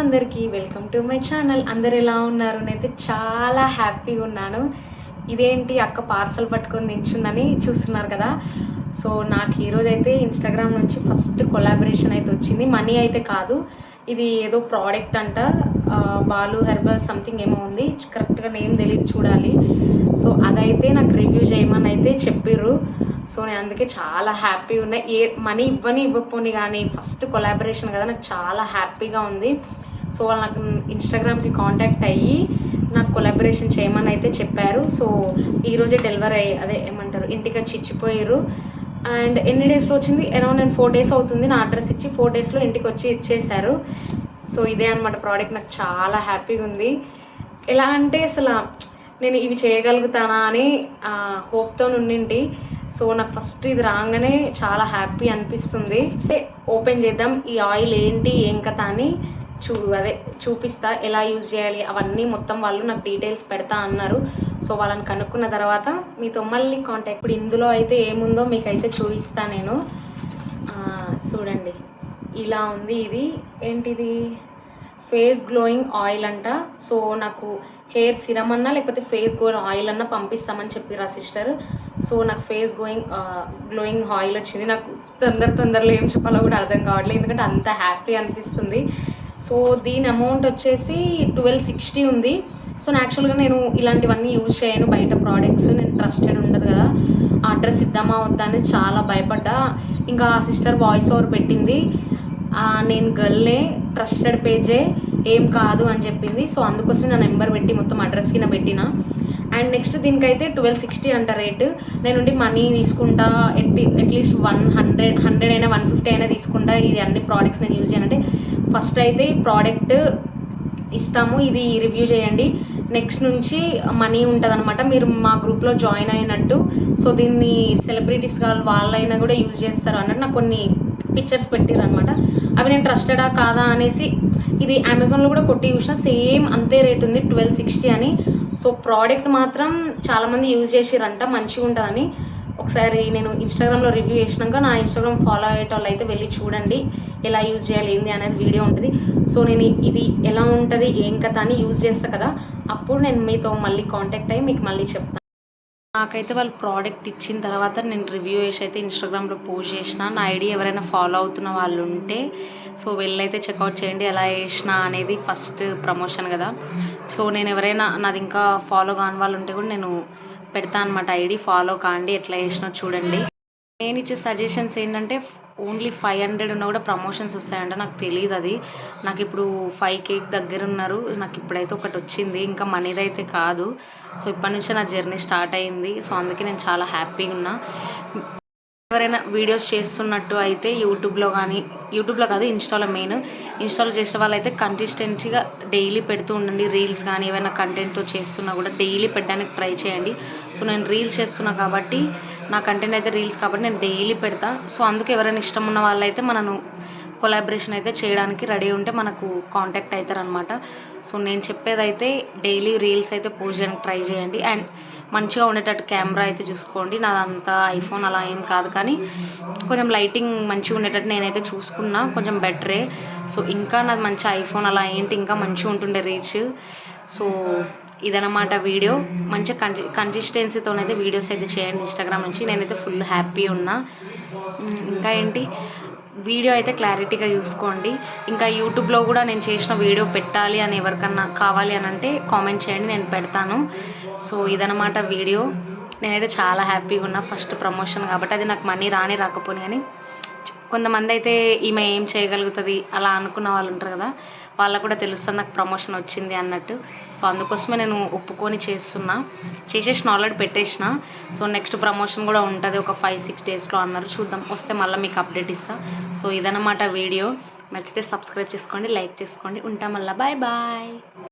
అందరికీ welcome to my channel. అందరు ఎలా ఉన్నారు? నేనైతే చాలా హ్యాపీగా ఉన్నాను. ఇదేంటి అక్క పార్సల్ పట్టుకొని నించుందని చూస్తున్నారు కదా. సో నాకు ఈరోజు అయితే ఇన్స్టాగ్రామ్ నుంచి ఫస్ట్ కొలాబరేషన్ అయితే వచ్చింది. మనీ అయితే కాదు, ఇది ఏదో ప్రోడక్ట్ అంట, బాలు హెర్బల్ సంథింగ్ ఏమో ఉంది, కరెక్ట్గా నేమ్ తెలియదు, చూడాలి. సో అదైతే నాకు రివ్యూ చేయమని అయితే చెప్పిర్రు. సో నేను అందుకే చాలా హ్యాపీగా ఉన్నాయి. ఏ మనీ ఇవ్వకపోని కానీ ఫస్ట్ కొలాబరేషన్ కదా, నాకు చాలా హ్యాపీగా ఉంది. సో వాళ్ళు నాకు ఇన్స్టాగ్రామ్కి కాంటాక్ట్ అయ్యి నాకు కొలాబరేషన్ చేయమని అయితే చెప్పారు. సో ఈరోజే డెలివరీ అయ్యి అదే ఏమంటారు ఇంటికి వచ్చి ఇచ్చిపోయారు. అండ్ ఎన్ని డేస్లో వచ్చింది? అరౌండ్ నేను 4 days అవుతుంది నా అడ్రస్ ఇచ్చి. 4 daysలో ఇంటికి వచ్చి ఇచ్చేశారు. సో ఇదే అనమాట ప్రోడక్ట్. నాకు చాలా హ్యాపీగా ఉంది. ఎలా అంటే అసలు నేను ఇవి చేయగలుగుతానా అని హోప్తో ఉండింటి. సో నాకు ఫస్ట్ ఇది రాగానే చాలా హ్యాపీ అనిపిస్తుంది. ఓపెన్ చేద్దాం, ఈ ఆయిల్ ఏంటి ఏం కథ అని చూపిస్తా, ఎలా యూజ్ చేయాలి అవన్నీ మొత్తం వాళ్ళు నాకు డీటెయిల్స్ పెడతా అన్నారు. సో వాళ్ళని కనుక్కున్న తర్వాత మీతో మళ్ళీ కాంటాక్ట్. ఇప్పుడు ఇందులో అయితే ఏముందో మీకైతే చూపిస్తా నేను. చూడండి, ఇలా ఉంది. ఇది ఏంటిది? ఫేస్ గ్లోయింగ్ ఆయిల్ అంట. సో నాకు హెయిర్ సిరమ్ అన్నా లేకపోతే ఫేస్ గ్లోయింగ్ ఆయిల్ అన్నా పంపిస్తామని చెప్పారు ఆ సిస్టర్. సో నాకు ఫేస్ గ్లోయింగ్ ఆయిల్ వచ్చింది. నాకు తొందరలో ఏం చెప్పాలో కూడా అర్థం కావట్లేదు, ఎందుకంటే అంత హ్యాపీ అనిపిస్తుంది. సో దీని అమౌంట్ వచ్చేసి 1260 ఉంది. సో యాక్చువల్గా నేను ఇలాంటివన్నీ యూజ్ చేయను, బయట ప్రోడక్ట్స్ నేను ట్రస్టెడ్ ఉండదు కదా, అడ్రస్ ఇద్దామా వద్దా అనేది చాలా భయపడ్డా. ఇంకా ఆ సిస్టర్ వాయిస్ ఓవర్ పెట్టింది, నేను గర్ల్నే, ట్రస్టెడ్ పేజే, ఏం కాదు అని చెప్పింది. సో అందుకోసం నా నెంబర్ పెట్టి మొత్తం అడ్రస్ కింద పెట్టిన. అండ్ నెక్స్ట్ దీనికైతే 1260 అంట రేటు. నేను మనీ తీసుకుంటా, అట్లీస్ట్ 100 అయినా 150 అయినా తీసుకుంటా. ఇది అన్ని ప్రోడక్ట్స్ నేను యూజ్ చేయాలంటే ఫస్ట్ అయితే ప్రోడక్ట్ ఇస్తాము, ఇది రివ్యూ చేయండి, నెక్స్ట్ నుంచి మనీ ఉంటుంది అనమాట. మీరు మా గ్రూప్లో జాయిన్ అయినట్టు. సో దీన్ని సెలబ్రిటీస్ వాళ్ళైనా కూడా యూజ్ చేస్తారు అన్నట్టు నాకు కొన్ని పిక్చర్స్ పెట్టారు అనమాట. అవి నేను ట్రస్టెడా కాదా అనేసి ఇది అమెజాన్లో కూడా కొట్టి చూసిన, సేమ్ అంతే రేట్ ఉంది 1260 అని. సో ప్రోడక్ట్ మాత్రం చాలామంది యూజ్ చేసిరంట, మంచిగా ఉంటుందని. ఒకసారి నేను ఇన్స్టాగ్రామ్లో రివ్యూ చేసినాక నా ఇన్స్టాగ్రామ్ ఫాలో అయ్యేటోళ్ళు అయితే వెళ్ళి చూడండి, ఎలా యూజ్ చేయాలి ఏంది అనేది వీడియో ఉంటుంది. సో నేను ఇది ఎలా ఉంటుంది ఏం కథ అని యూజ్ చేస్తాను కదా, అప్పుడు నేను మీతో మళ్ళీ కాంటాక్ట్ అయ్యి మీకు మళ్ళీ చెప్తాను. నాకైతే వాళ్ళు ప్రోడక్ట్ ఇచ్చిన తర్వాత నేను రివ్యూ చేసి అయితే ఇన్స్టాగ్రామ్లో పోస్ట్ చేసిన. నా ఐడి ఎవరైనా ఫాలో అవుతున్న వాళ్ళు ఉంటే సో వెళ్ళైతే చెక్అవుట్ చేయండి, ఎలా చేసిన అనేది ఫస్ట్ ప్రమోషన్ కదా. సో నేను ఎవరైనా నాది ఇంకా ఫాలో కాని వాళ్ళు ఉంటే కూడా నేను పెడతాను అనమాట, ఐడి ఫాలో కాండి, ఎట్లా చేసినా చూడండి. నేను ఇచ్చే సజెషన్స్ ఏంటంటే ఓన్లీ 500 ఉన్నా కూడా ప్రమోషన్స్ వస్తాయంట. నాకు తెలియదు అది, నాకు ఇప్పుడు 5K దగ్గర ఉన్నారు. నాకు ఇప్పుడైతే ఒకటి వచ్చింది, ఇంకా మనీది అయితే కాదు. సో ఇప్పటి నుంచే నా జర్నీ స్టార్ట్ అయింది. సో అందుకే నేను చాలా హ్యాపీగా ఉన్నా. ఎవరైనా వీడియోస్ చేస్తున్నట్టు అయితే యూట్యూబ్లో కాదు ఇన్స్టాలో చేసే వాళ్ళైతే కన్సిస్టెన్సీగా డైలీ పెడుతూ ఉండండి. రీల్స్ కానీ ఏమైనా కంటెంట్తో చేస్తున్నా కూడా డైలీ పెట్టడానికి ట్రై చేయండి. సో నేను రీల్స్ చేస్తున్నా కాబట్టి నా కంటెంట్ అయితే రీల్స్ కాబట్టి నేను డైలీ పెడతా. సో అందుకే ఎవరైనా ఇష్టం ఉన్న వాళ్ళైతే మనను కొలాబరేషన్ అయితే చేయడానికి రెడీ ఉంటే మనకు కాంటాక్ట్ అవుతారనమాట. సో నేను చెప్పేదైతే డైలీ రీల్స్ అయితే పోస్ట్ చేయడానికి ట్రై చేయండి. అండ్ మంచిగా ఉండేటట్టు కెమెరా అయితే చూసుకోండి. నాదంతా ఐఫోన్ అలా ఏం కాదు, కానీ కొంచెం లైటింగ్ మంచిగా ఉండేటట్టు నేనైతే చూసుకున్నా, కొంచెం బెటరే. సో ఇంకా నాది మంచి ఐఫోన్ అలా ఏంటి ఇంకా మంచిగా ఉంటుండే రీచ్. సో ఇదన్నమాట వీడియో. మంచిగా కన్సిస్టెన్సీతోనైతే వీడియోస్ అయితే చేయండి ఇన్స్టాగ్రామ్ నుంచి. నేనైతే ఫుల్ హ్యాపీ ఉన్నా. ఇంకా ఏంటి, వీడియో అయితే క్లారిటీగా చూసుకోండి. ఇంకా యూట్యూబ్లో కూడా నేను చేసిన వీడియో పెట్టాలి అని ఎవరికన్నా కావాలి అని అంటే కామెంట్ చేయండి, నేను పెడతాను. సో ఇదన్నమాట వీడియో. నేనైతే చాలా హ్యాపీగా ఉన్నా, ఫస్ట్ ప్రమోషన్ కాబట్టి. అది నాకు మనీ రాకపోని కానీ కొంతమంది అయితే ఈమె ఏం చేయగలుగుతుంది అలా అనుకున్న వాళ్ళు ఉంటారు కదా, వాళ్ళకు కూడా తెలుస్తుంది నాకు ప్రమోషన్ వచ్చింది అన్నట్టు. సో అందుకోసమే నేను ఒప్పుకొని చేసేసిన ఆల్రెడీ పెట్టేసిన. సో నెక్స్ట్ ప్రమోషన్ కూడా ఉంటుంది ఒక 5-6 daysలో అన్నారు. చూద్దాం, వస్తే మళ్ళీ మీకు అప్డేట్ ఇస్తా. సో ఇదన్నమాట వీడియో. నచ్చితే సబ్స్క్రైబ్ చేసుకోండి, లైక్ చేసుకోండి. ఉంటాం మళ్ళీ. బాయ్.